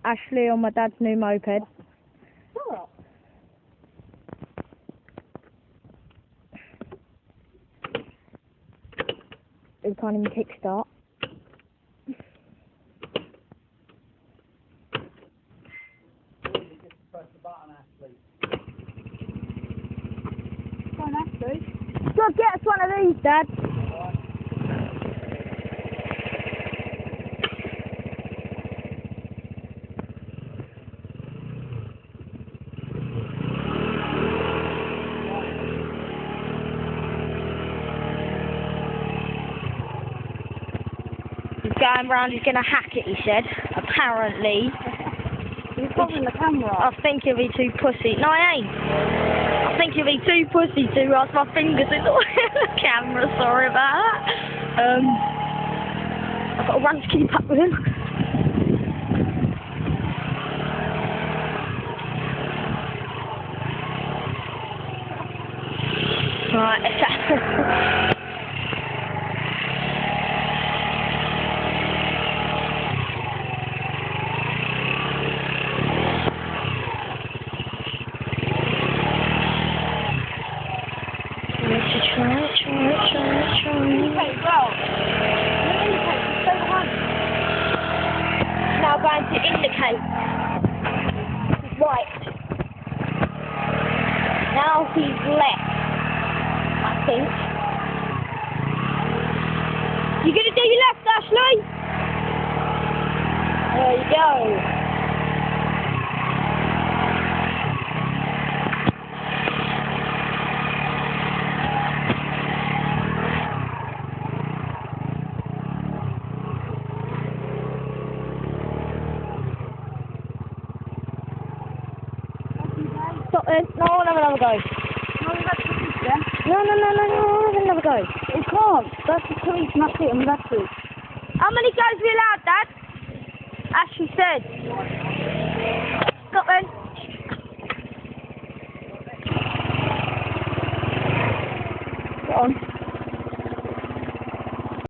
Ashley on my dad's new moped. What? We can't even kickstart. Press the button, Ashley. Go on, Ashley. God, get us one of these, Dad. He's going round, he's going to hack it, he said, apparently. You're covering the camera. I think he'll be too pussy. No, I ain't. I think he'll be too pussy to ask my fingers in the camera, sorry about that. I've got to run to keep up with him. Right, Now going to indicate. Right. Now he's left, I think. You gonna do your left, Ashley? There you go. Stop then. No, I'll have another go. No, that's the police then. No, I'll have another go. You can't. That's the police, and that's it, and that's it. How many goes we allowed, Dad? Ashley said. Stop then. Go on.